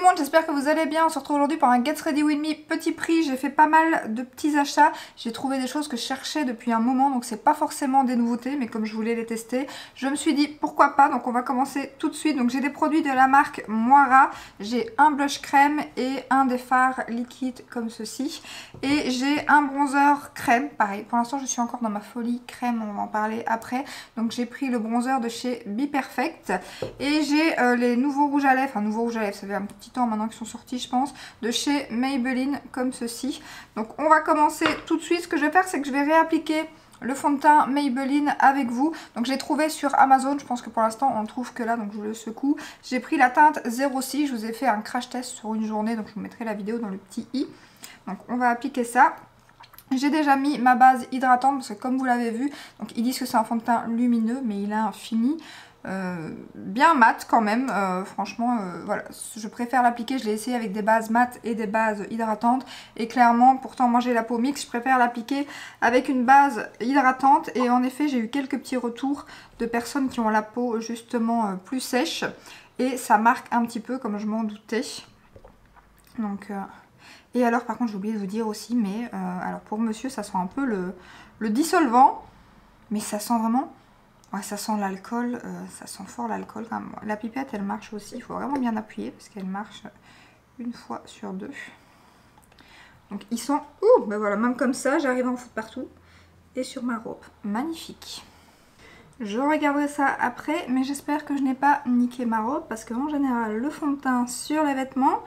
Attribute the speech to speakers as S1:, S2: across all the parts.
S1: le monde, j'espère que vous allez bien. On se retrouve aujourd'hui pour un Get Ready With Me petit prix. J'ai fait pas mal de petits achats. J'ai trouvé des choses que je cherchais depuis un moment, donc c'est pas forcément des nouveautés, mais comme je voulais les tester, je me suis dit pourquoi pas. Donc on va commencer tout de suite. Donc j'ai des produits de la marque Moira. J'ai un blush crème et un des fards liquides comme ceci. Et j'ai un bronzer crème, pareil. Pour l'instant je suis encore dans ma folie crème, on va en parler après. Donc j'ai pris le bronzer de chez Be Perfect. Et j'ai les nouveaux rouges à lèvres, enfin nouveaux rouges à lèvres, ça fait un petit temps maintenant qu'ils sont sortis je pense, de chez Maybelline comme ceci. Donc on va commencer tout de suite. Ce que je vais faire, c'est que je vais réappliquer le fond de teint Maybelline avec vous. Donc j'ai trouvé sur Amazon, je pense que pour l'instant on ne trouve que là, donc je vous le secoue. J'ai pris la teinte 06, je vous ai fait un crash test sur une journée, donc je vous mettrai la vidéo dans le petit i. Donc on va appliquer ça. J'ai déjà mis ma base hydratante parce que comme vous l'avez vu, donc ils disent que c'est un fond de teint lumineux mais il a un fini bien mat quand même, franchement voilà, je préfère l'appliquer, je l'ai essayé avec des bases mat et des bases hydratantes et clairement, pourtant moi j'ai la peau mixte, je préfère l'appliquer avec une base hydratante et en effet j'ai eu quelques petits retours de personnes qui ont la peau justement plus sèche et ça marque un petit peu comme je m'en doutais. Donc et alors par contre j'ai oublié de vous dire aussi, mais alors pour monsieur ça sent un peu le dissolvant, mais ça sent vraiment, ouais, ça sent l'alcool, ça sent fort l'alcool quand même. La pipette elle marche aussi, il faut vraiment bien appuyer parce qu'elle marche une fois sur deux. Donc ils sont, ouh, ben voilà, même comme ça j'arrive à en foutre partout et sur ma robe, magnifique. Je regarderai ça après, mais j'espère que je n'ai pas niqué ma robe parce qu'en général le fond de teint sur les vêtements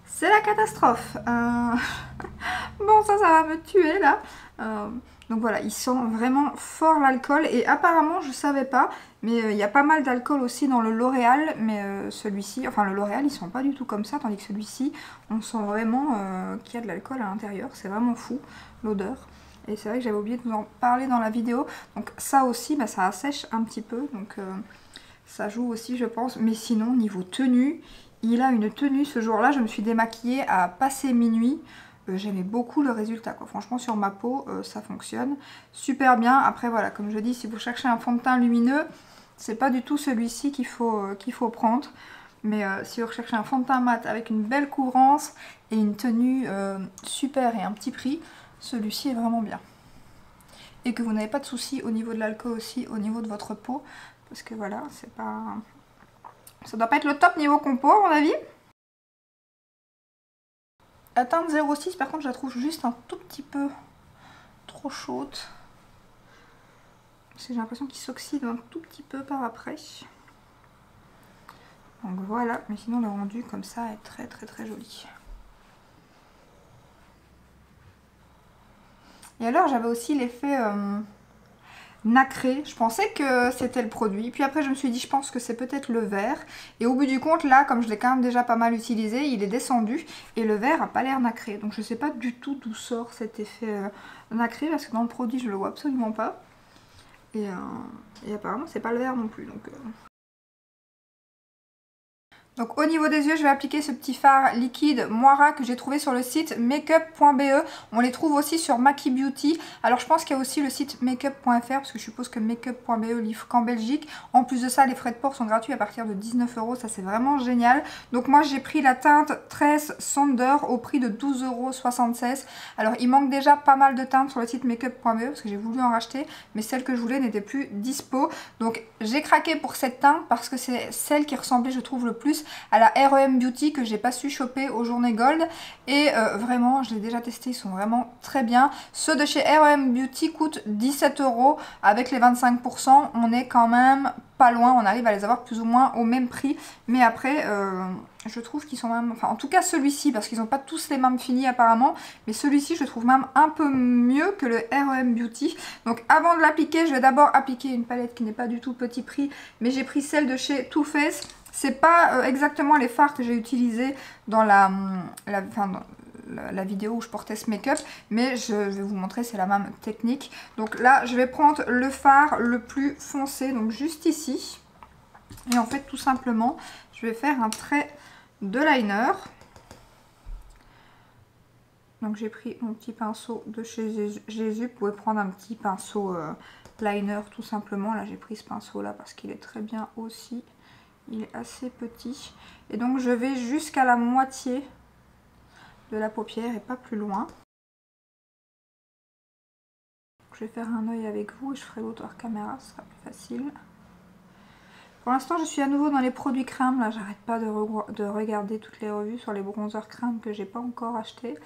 S1: c'est la catastrophe. Bon, ça va me tuer là. Donc voilà, il sent vraiment fort l'alcool. Et apparemment, je savais pas, mais il y a pas mal d'alcool aussi dans le L'Oréal. Mais celui-ci, enfin le L'Oréal, il sent pas du tout comme ça. Tandis que celui-ci, on sent vraiment qu'il y a de l'alcool à l'intérieur. C'est vraiment fou, l'odeur. Et c'est vrai que j'avais oublié de vous en parler dans la vidéo. Donc ça aussi, bah, ça assèche un petit peu. Donc ça joue aussi, je pense. Mais sinon, niveau tenue... Il a une tenue ce jour-là, je me suis démaquillée à passer minuit. J'aimais beaucoup le résultat, quoi. Franchement sur ma peau ça fonctionne super bien. Après voilà, comme je dis, si vous cherchez un fond de teint lumineux, c'est pas du tout celui-ci qu'il faut prendre. Mais si vous recherchez un fond de teint mat avec une belle couvrance et une tenue super et un petit prix, celui-ci est vraiment bien. Et que vous n'avez pas de soucis au niveau de l'alcool aussi, au niveau de votre peau. Parce que voilà, c'est pas... Ça doit pas être le top niveau compo à mon avis. La teinte 06 par contre je la trouve juste un tout petit peu trop chaude. J'ai l'impression qu'il s'oxyde un tout petit peu par après. Donc voilà, mais sinon le rendu comme ça est très très très joli. Et alors j'avais aussi l'effet nacré, je pensais que c'était le produit, puis après je me suis dit je pense que c'est peut-être le vert, et au bout du compte là, comme je l'ai quand même déjà pas mal utilisé, il est descendu et le vert a pas l'air nacré, donc je sais pas du tout d'où sort cet effet nacré, parce que dans le produit je le vois absolument pas, et apparemment c'est pas le vert non plus, donc au niveau des yeux, je vais appliquer ce petit fard liquide Moira que j'ai trouvé sur le site makeup.be. On les trouve aussi sur Maki Beauty. Alors je pense qu'il y a aussi le site makeup.fr parce que je suppose que makeup.be livre qu'en Belgique. En plus de ça, les frais de port sont gratuits à partir de 19 €. Ça c'est vraiment génial. Donc moi j'ai pris la teinte 13 Sonder au prix de 12,76 €. Alors il manque déjà pas mal de teintes sur le site makeup.be parce que j'ai voulu en racheter. Mais celle que je voulais n'était plus dispo. Donc j'ai craqué pour cette teinte parce que c'est celle qui ressemblait je trouve le plus à la REM Beauty que j'ai pas su choper aux journées Gold. Et vraiment, je l'ai déjà testé, ils sont vraiment très bien. Ceux de chez REM Beauty coûtent 17 € avec les 25%. On est quand même pas loin, on arrive à les avoir plus ou moins au même prix. Mais après, je trouve qu'ils sont même... Enfin, en tout cas celui-ci, parce qu'ils n'ont pas tous les mêmes finis apparemment. Mais celui-ci, je trouve même un peu mieux que le REM Beauty. Donc avant de l'appliquer, je vais d'abord appliquer une palette qui n'est pas du tout petit prix. Mais j'ai pris celle de chez Too Faced. C'est pas exactement les fards que j'ai utilisés dans la vidéo où je portais ce make-up, mais je vais vous montrer, c'est la même technique. Donc là, je vais prendre le fard le plus foncé, donc juste ici. Et en fait, tout simplement, je vais faire un trait de liner. Donc j'ai pris mon petit pinceau de chez Jésus. Vous pouvez prendre un petit pinceau liner tout simplement. Là, j'ai pris ce pinceau-là parce qu'il est très bien aussi. Il est assez petit. Et donc je vais jusqu'à la moitié de la paupière et pas plus loin. Je vais faire un œil avec vous et je ferai l'autre hors caméra, ce sera plus facile. Pour l'instant, je suis à nouveau dans les produits crème. Là, j'arrête pas de regarder toutes les revues sur les bronzers crème que j'ai pas encore acheté.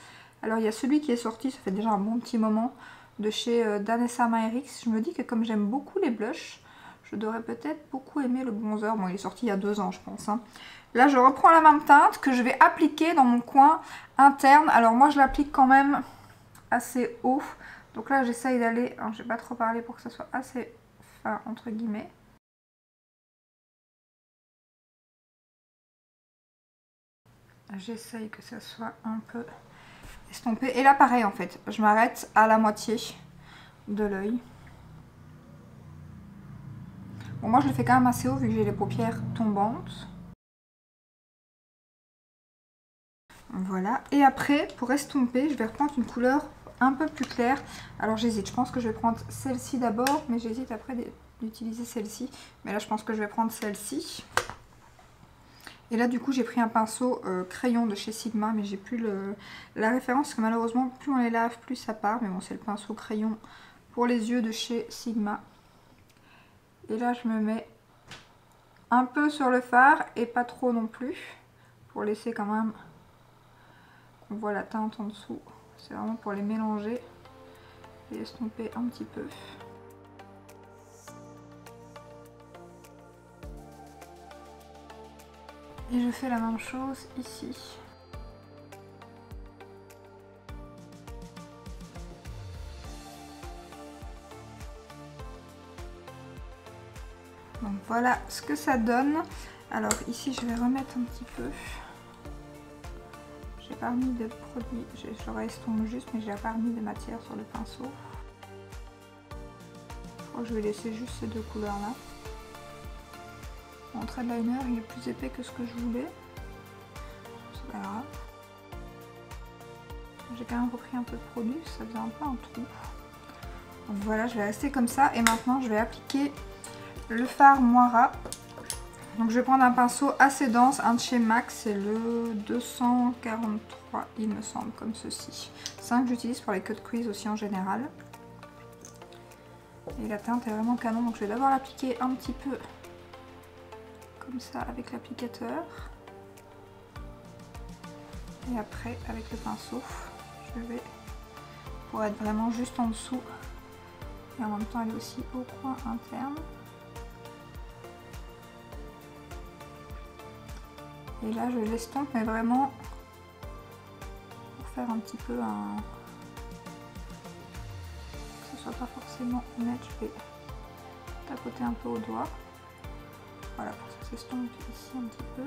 S1: Alors, il y a celui qui est sorti, ça fait déjà un bon petit moment, de chez Danessa Myricks. Je me dis que comme j'aime beaucoup les blushs, je devrais peut-être beaucoup aimer le bronzer. Bon, il est sorti il y a 2 ans, je pense. Hein. Là, je reprends la même teinte que je vais appliquer dans mon coin interne. Alors, moi, je l'applique quand même assez haut. Donc là, j'essaye d'aller... Je vais pas trop parler pour que ça soit assez fin, entre guillemets. J'essaye que ça soit un peu estompé. Et là, pareil, en fait. Je m'arrête à la moitié de l'œil. Bon, moi, je le fais quand même assez haut vu que j'ai les paupières tombantes. Voilà. Et après, pour estomper, je vais reprendre une couleur un peu plus claire. Alors j'hésite, je pense que je vais prendre celle-ci d'abord, mais j'hésite après d'utiliser celle-ci. Mais là je pense que je vais prendre celle-ci. Et là du coup j'ai pris un pinceau crayon de chez Sigma, mais j'ai plus la référence, parce que malheureusement plus on les lave, plus ça part. Mais bon, c'est le pinceau crayon pour les yeux de chez Sigma. Et là je me mets un peu sur le fard et pas trop non plus, pour laisser quand même qu'on voit la teinte en dessous. C'est vraiment pour les mélanger et estomper un petit peu. Et je fais la même chose ici. Donc voilà ce que ça donne. Alors ici je vais remettre un petit peu. J'ai pas mis de produit, j'aurais estompé juste, mais j'ai pas mis de matière sur le pinceau. Je crois que je vais laisser juste ces deux couleurs là. Mon trait de liner il est plus épais que ce que je voulais. C'est pas grave. J'ai quand même repris un peu de produit, ça faisait un peu un trou. Donc voilà, je vais rester comme ça. Et maintenant je vais appliquer le fard Moira. Donc je vais prendre un pinceau assez dense, un de chez MAC, c'est le 243 il me semble, comme ceci. C'est un que j'utilise pour les cut crease aussi en général. Et la teinte est vraiment canon, donc je vais d'abord l'appliquer un petit peu comme ça avec l'applicateur. Et après avec le pinceau, je vais pour être vraiment juste en dessous. Et en même temps elle est aussi au coin interne. Et là je l'estompe, mais vraiment pour faire un petit peu un... que ce soit pas forcément net, je vais tapoter un peu au doigt. Voilà, pour que ça s'estompe ici un petit peu.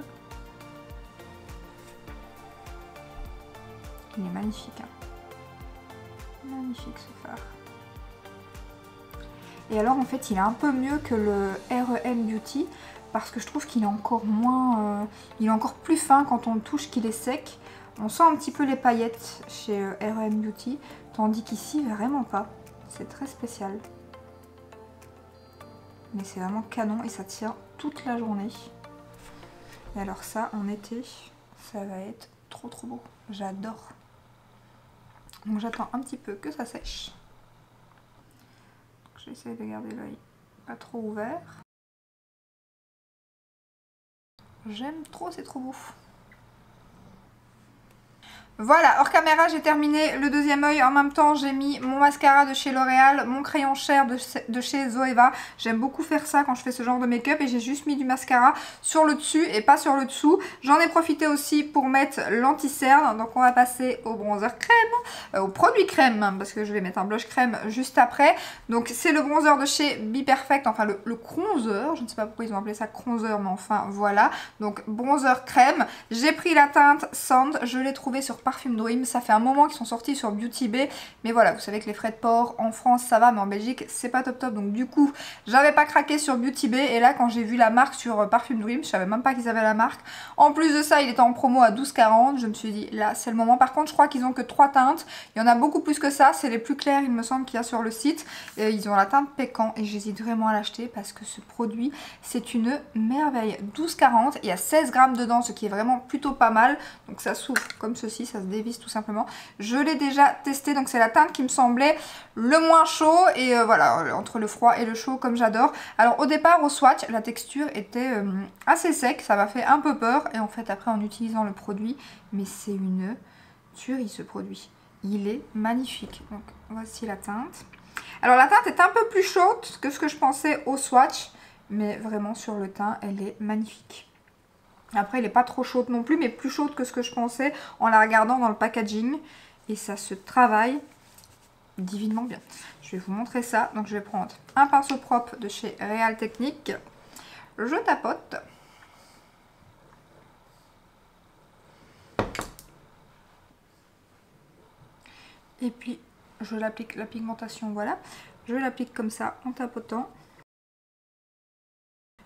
S1: Il est magnifique, hein. Magnifique ce fard. Et alors en fait il est un peu mieux que le R.E.M. Beauty, parce que je trouve qu'il est encore moins... il est encore plus fin quand on le touche qu'il est sec. On sent un petit peu les paillettes chez R.E.M. Beauty, tandis qu'ici vraiment pas. C'est très spécial. Mais c'est vraiment canon et ça tient toute la journée. Et alors ça, en été, ça va être trop trop beau. J'adore. Donc j'attends un petit peu que ça sèche. J'essaie de garder l'œil pas trop ouvert. J'aime trop, c'est trop beau. Voilà, hors caméra, j'ai terminé le deuxième œil. En même temps, j'ai mis mon mascara de chez L'Oréal, mon crayon Cher de chez Zoeva. J'aime beaucoup faire ça quand je fais ce genre de make-up. Et j'ai juste mis du mascara sur le dessus et pas sur le dessous. J'en ai profité aussi pour mettre l'anti-cerne. Donc on va passer au bronzer crème, au produit crème, parce que je vais mettre un blush crème juste après. Donc c'est le bronzer de chez Be Perfect, enfin le bronzer. Je ne sais pas pourquoi ils ont appelé ça bronzer, mais enfin voilà. Donc bronzer crème. J'ai pris la teinte Sand, je l'ai trouvé sur Parfum Dream. Ça fait un moment qu'ils sont sortis sur Beauty Bay, mais voilà, vous savez que les frais de port en France ça va, mais en Belgique c'est pas top top, donc du coup j'avais pas craqué sur Beauty Bay. Et là quand j'ai vu la marque sur Parfum Dream, je savais même pas qu'ils avaient la marque. En plus de ça il était en promo à 12,40, je me suis dit là c'est le moment. Par contre je crois qu'ils ont que 3 teintes, il y en a beaucoup plus que ça, c'est les plus clairs il me semble qu'il y a sur le site. Et ils ont la teinte Pécan et j'hésite vraiment à l'acheter parce que ce produit c'est une merveille. 12,40, il y a 16 grammes dedans, ce qui est vraiment plutôt pas mal. Donc ça s'ouvre comme ceci, ça se dévisse tout simplement. Je l'ai déjà testé, donc c'est la teinte qui me semblait le moins chaud. Et voilà, entre le froid et le chaud comme j'adore. Alors au départ au swatch, la texture était assez sec, ça m'a fait un peu peur. Et en fait après en utilisant le produit, mais c'est une tuerie ce produit. Il est magnifique. Donc voici la teinte. Alors la teinte est un peu plus chaude que ce que je pensais au swatch. Mais vraiment sur le teint, elle est magnifique. Après, elle n'est pas trop chaude non plus, mais plus chaude que ce que je pensais en la regardant dans le packaging. Et ça se travaille divinement bien. Je vais vous montrer ça. Donc je vais prendre un pinceau propre de chez Real Technique. Je tapote. Et puis je l'applique, la pigmentation, voilà. Je l'applique comme ça en tapotant.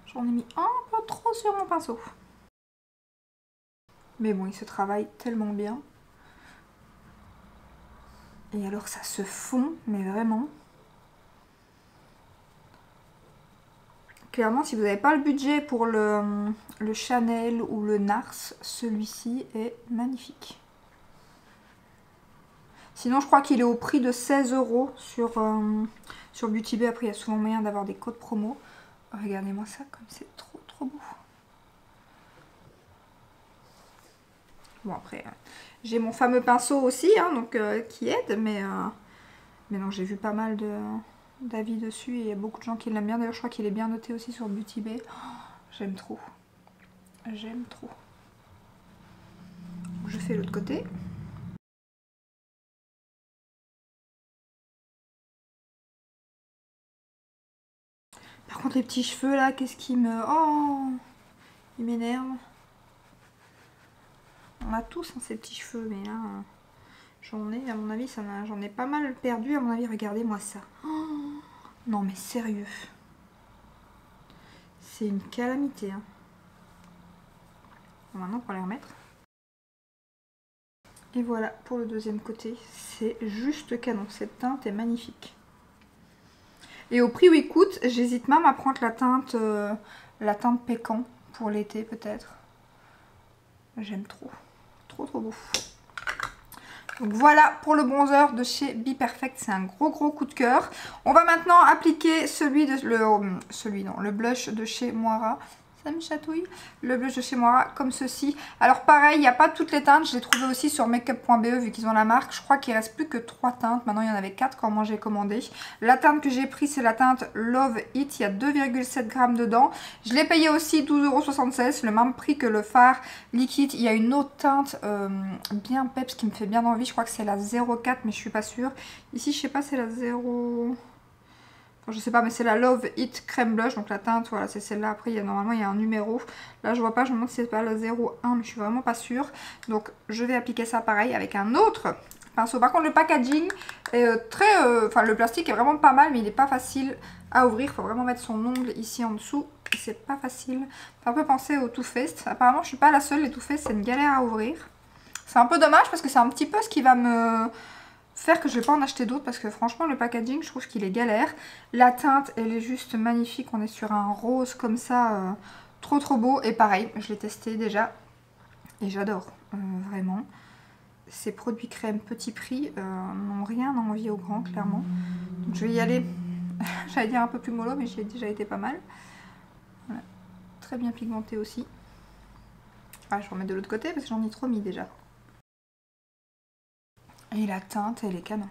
S1: J'en ai mis un peu trop sur mon pinceau. Mais bon, il se travaille tellement bien. Et alors ça se fond, mais vraiment. Clairement, si vous n'avez pas le budget pour le Chanel ou le Nars, celui-ci est magnifique. Sinon, je crois qu'il est au prix de 16 € sur Beauty Bay. Après, il y a souvent moyen d'avoir des codes promo. Regardez-moi ça, comme c'est trop trop beau. Bon après, j'ai mon fameux pinceau aussi, hein, donc qui aide, mais non, j'ai vu pas mal d'avis dessus et il y a beaucoup de gens qui l'aiment bien. D'ailleurs, je crois qu'il est bien noté aussi sur Beauty Bay. Oh, j'aime trop. J'aime trop. Je fais l'autre côté. Par contre, les petits cheveux là, qu'est-ce qui me... Oh, ils m'énervent. On a tous hein, ces petits cheveux, mais là, j'en ai, à mon avis, j'en ai pas mal perdu. À mon avis, regardez-moi ça. Oh, non, mais sérieux. C'est une calamité. Hein. Bon, maintenant, on va les remettre. Et voilà, pour le deuxième côté, c'est juste canon. Cette teinte est magnifique. Et au prix où il coûte, j'hésite même à prendre la teinte Pécan pour l'été, peut-être. J'aime trop. Trop beau. Donc voilà pour le bronzer de chez Be Perfect, c'est un gros coup de cœur. On va maintenant appliquer le blush de chez Moira. Ça me chatouille. Le blush de chez Moira comme ceci. Alors pareil, il n'y a pas toutes les teintes, je l'ai trouvé aussi sur makeup.be vu qu'ils ont la marque. Je crois qu'il ne reste plus que 3 teintes, maintenant il y en avait 4 quand moi j'ai commandé. La teinte que j'ai prise c'est la teinte Love It, il y a 2,7 grammes dedans. Je l'ai payé aussi 12,76 €, le même prix que le fard liquide. Il y a une autre teinte bien peps qui me fait bien envie, je crois que c'est la 04 mais je suis pas sûre. Ici je sais pas, c'est la 0... Je sais pas, mais c'est la Love It Crème Blush. Donc la teinte, voilà, c'est celle-là. Après, normalement, il y a un numéro. Là, je vois pas. Je me demande si c'est pas la 01, mais je suis vraiment pas sûre. Donc, je vais appliquer ça pareil avec un autre pinceau. Par contre, le packaging est enfin, le plastique est vraiment pas mal, mais il n'est pas facile à ouvrir. Il faut vraiment mettre son ongle ici en dessous. C'est pas facile. Ça fait un peu penser au Too Faced. Apparemment, je suis pas la seule. Les Too Faced, c'est une galère à ouvrir. C'est un peu dommage parce que c'est un petit peu ce qui va me... faire que je vais pas en acheter d'autres parce que franchement le packaging je trouve qu'il est galère. La teinte elle est juste magnifique, on est sur un rose comme ça, trop beau. Et pareil, je l'ai testé déjà et j'adore vraiment. Ces produits crème petit prix n'ont rien à envier au grand clairement. Donc je vais y aller, j'allais dire un peu plus mollo mais j'y ai déjà été pas mal. Voilà. Très bien pigmenté aussi. Ah, je vais remettre de l'autre côté parce que j'en ai trop mis déjà. Et la teinte, elle est canon.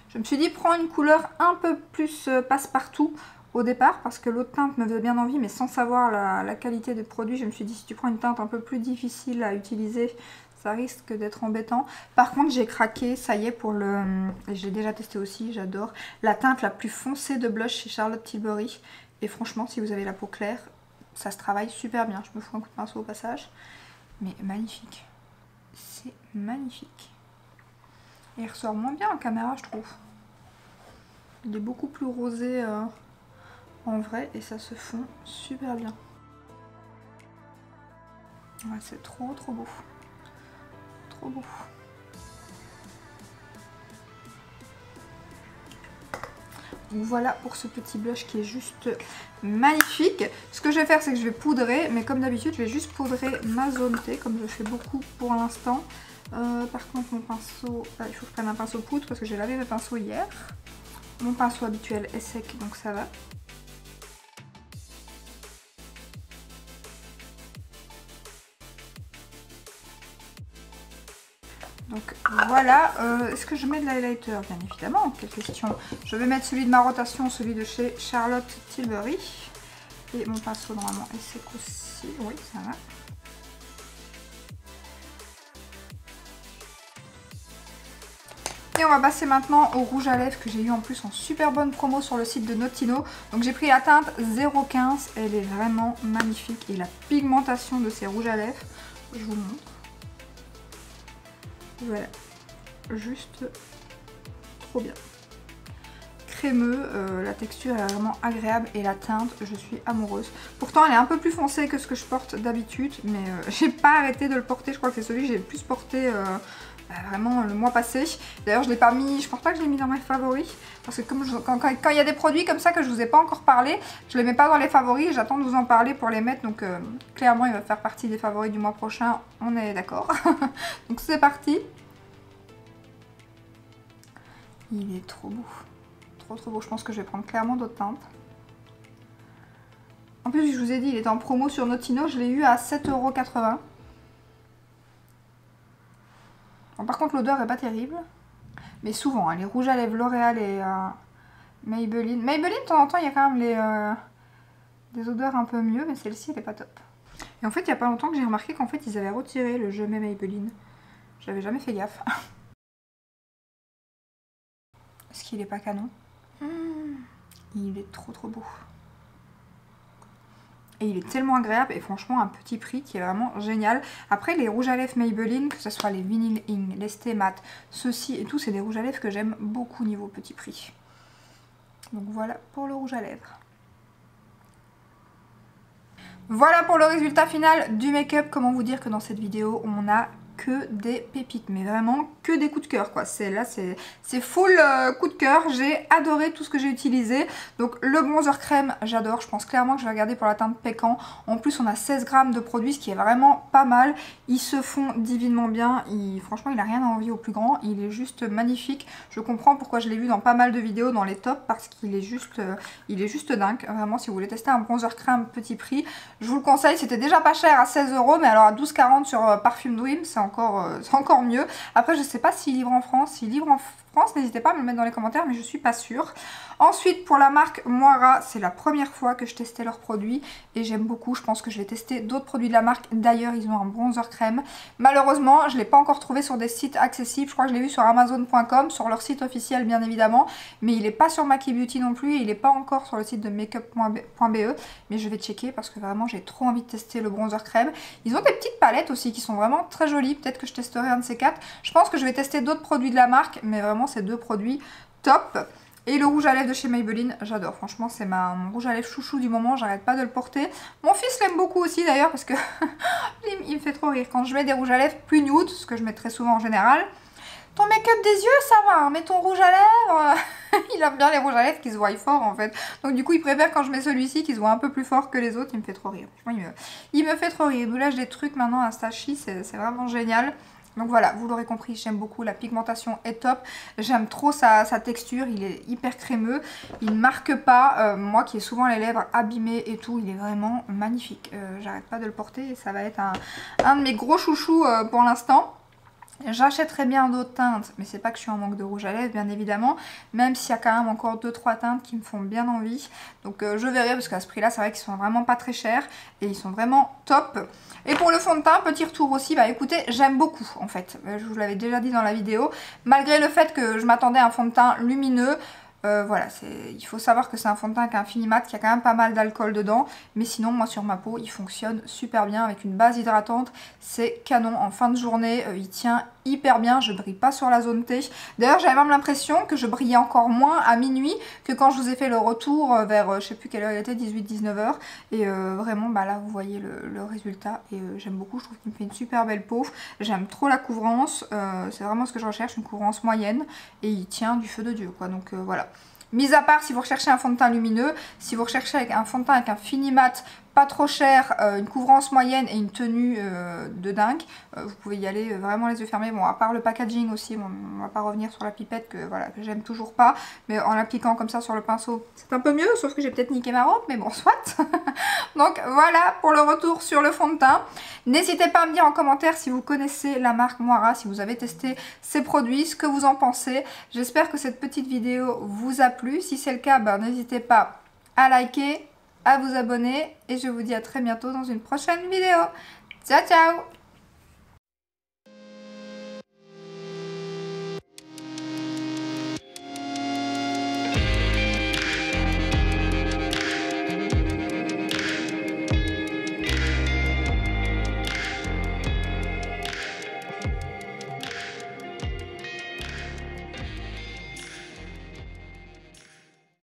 S1: Je me suis dit, prends une couleur un peu plus passe-partout au départ, parce que l'autre teinte me faisait bien envie, mais sans savoir la qualité des produits, je me suis dit, si tu prends une teinte un peu plus difficile à utiliser, ça risque d'être embêtant. Par contre, j'ai craqué, ça y est, pour le... Et j'ai déjà testé aussi, j'adore. La teinte la plus foncée de blush chez Charlotte Tilbury. Et franchement, si vous avez la peau claire, ça se travaille super bien. Je me fous un coup de pinceau au passage. Mais magnifique. C'est magnifique. Et il ressort moins bien en caméra, je trouve. Il est beaucoup plus rosé en vrai et ça se fond super bien. Ouais, c'est trop beau. Trop beau. Donc voilà pour ce petit blush qui est juste magnifique. Ce que je vais faire, c'est que je vais poudrer, mais comme d'habitude, je vais juste poudrer ma zone T, comme je fais beaucoup pour l'instant. Par contre, mon pinceau, il faut que je prenne un pinceau poudre parce que j'ai lavé mes pinceaux hier. Mon pinceau habituel est sec, donc ça va. Donc voilà, est-ce que je mets de l'highlighter? Bien évidemment, quelle question. Je vais mettre celui de ma rotation, celui de chez Charlotte Tilbury. Et mon pinceau normalement est sec aussi, oui ça va. Et on va passer maintenant au rouge à lèvres que j'ai eu en plus en super bonne promo sur le site de Notino. Donc j'ai pris la teinte 015, elle est vraiment magnifique. Et la pigmentation de ces rouges à lèvres, je vous montre. Voilà, juste trop bien. Crémeux, la texture est vraiment agréable et la teinte, je suis amoureuse. Pourtant elle est un peu plus foncée que ce que je porte d'habitude, mais j'ai pas arrêté de le porter. Je crois que c'est celui que j'ai le plus porté vraiment le mois passé. D'ailleurs je l'ai pas mis, je pense pas que je l'ai mis dans mes favoris, parce que comme quand il y a des produits comme ça que je vous ai pas encore parlé, je les mets pas dans les favoris, j'attends de vous en parler pour les mettre, donc clairement il va faire partie des favoris du mois prochain, on est d'accord. Donc c'est parti. Il est trop beau, trop beau. Je pense que je vais prendre clairement d'autres teintes. En plus je vous ai dit, il était en promo sur Notino, je l'ai eu à 7,80 €. Bon, par contre l'odeur est pas terrible, mais souvent les rouges à lèvres L'Oréal et Maybelline. Maybelline de temps en temps il y a quand même des odeurs un peu mieux, mais celle-ci elle est pas top. Et en fait il y a pas longtemps que j'ai remarqué qu'en fait ils avaient retiré le Je m'aime Maybelline. J'avais jamais fait gaffe. Est-ce qu'il est pas canon? Il est trop beau. Et il est tellement agréable et franchement un petit prix qui est vraiment génial. Après les rouges à lèvres Maybelline, que ce soit les Vinyl Ink, les Stay Matte, ceux-ci et tout, c'est des rouges à lèvres que j'aime beaucoup niveau petit prix. Donc voilà pour le rouge à lèvres. Voilà pour le résultat final du make-up. Comment vous dire que dans cette vidéo on a que des pépites, mais vraiment que des coups de cœur quoi. Là c'est full coup de cœur. J'ai adoré tout ce que j'ai utilisé. Donc le bronzer crème j'adore, je pense clairement que je vais regarder pour la teinte Pécan. En plus on a 16 grammes de produit, ce qui est vraiment pas mal. Ils se font divinement bien, franchement il a rien à envier au plus grand, il est juste magnifique. Je comprends pourquoi je l'ai vu dans pas mal de vidéos dans les tops, parce qu'il est juste dingue. Vraiment si vous voulez tester un bronzer crème petit prix, je vous le conseille. C'était déjà pas cher à 16 €, mais alors à 12,40 € sur Parfum Dream c'est encore mieux. Après je sais pas s'il livre en France. S'il livre en France, n'hésitez pas à me le mettre dans les commentaires, mais je suis pas sûre. Ensuite pour la marque Moira, c'est la première fois que je testais leurs produits et j'aime beaucoup. Je pense que je vais tester d'autres produits de la marque. D'ailleurs ils ont un bronzer crème. Malheureusement je ne l'ai pas encore trouvé sur des sites accessibles. Je crois que je l'ai vu sur Amazon.com, sur leur site officiel bien évidemment, mais il n'est pas sur Maki Beauty non plus et il n'est pas encore sur le site de makeup.be, mais je vais checker parce que vraiment j'ai trop envie de tester le bronzer crème. Ils ont des petites palettes aussi qui sont vraiment très jolies. Peut-être que je testerai un de ces quatre. Je pense que je vais tester d'autres produits de la marque, mais vraiment ces deux produits top. Et le rouge à lèvres de chez Maybelline, j'adore. Franchement, c'est mon rouge à lèvres chouchou du moment. J'arrête pas de le porter. Mon fils l'aime beaucoup aussi d'ailleurs parce que il me fait trop rire. Quand je mets des rouges à lèvres plus nude, ce que je mets très souvent en général, ton make-up des yeux, ça va, hein, mais ton rouge à lèvres, il aime bien les rouges à lèvres qui se voient fort en fait. Donc du coup, il préfère quand je mets celui-ci qui se voit un peu plus fort que les autres. Il me fait trop rire. Franchement, il me fait trop rire. Il nous lâche des trucs maintenant à Stachi, c'est vraiment génial. Donc voilà, vous l'aurez compris, j'aime beaucoup, la pigmentation est top, j'aime trop sa texture, il est hyper crémeux, il ne marque pas, moi qui ai souvent les lèvres abîmées et tout, il est vraiment magnifique. J'arrête pas de le porter et ça va être un de mes gros chouchous pour l'instant. J'achèterais bien d'autres teintes, mais c'est pas que je suis en manque de rouge à lèvres bien évidemment, même s'il y a quand même encore 2-3 teintes qui me font bien envie. Donc je verrai parce qu'à ce prix là c'est vrai qu'ils sont vraiment pas très chers et ils sont vraiment top. Et pour le fond de teint, petit retour aussi, bah écoutez, j'aime beaucoup en fait, je vous l'avais déjà dit dans la vidéo, malgré le fait que je m'attendais à un fond de teint lumineux. Voilà, il faut savoir que c'est un fond de teint avec un Finimat qui a quand même pas mal d'alcool dedans. Mais sinon, moi sur ma peau, il fonctionne super bien avec une base hydratante. C'est canon en fin de journée, il tient hyper bien, je brille pas sur la zone T. D'ailleurs, j'avais même l'impression que je brillais encore moins à minuit que quand je vous ai fait le retour vers, je sais plus quelle heure il était, 18-19 h. Et vraiment, bah là, vous voyez le résultat. Et j'aime beaucoup, je trouve qu'il me fait une super belle peau. J'aime trop la couvrance, c'est vraiment ce que je recherche, une couvrance moyenne. Et il tient du feu de Dieu, quoi. Donc voilà. Mis à part si vous recherchez un fond de teint lumineux, si vous recherchez un fond de teint avec un Finimat pas trop cher, une couvrance moyenne et une tenue de dingue, vous pouvez y aller vraiment les yeux fermés. Bon, à part le packaging aussi, bon, on va pas revenir sur la pipette que voilà que j'aime toujours pas, mais en l'appliquant comme ça sur le pinceau, c'est un peu mieux, sauf que j'ai peut-être niqué ma robe, mais bon, soit. Donc voilà pour le retour sur le fond de teint. N'hésitez pas à me dire en commentaire si vous connaissez la marque Moira, si vous avez testé ces produits, ce que vous en pensez. J'espère que cette petite vidéo vous a plu. Si c'est le cas, ben, n'hésitez pas à liker, à vous abonner et je vous dis à très bientôt dans une prochaine vidéo. Ciao ciao!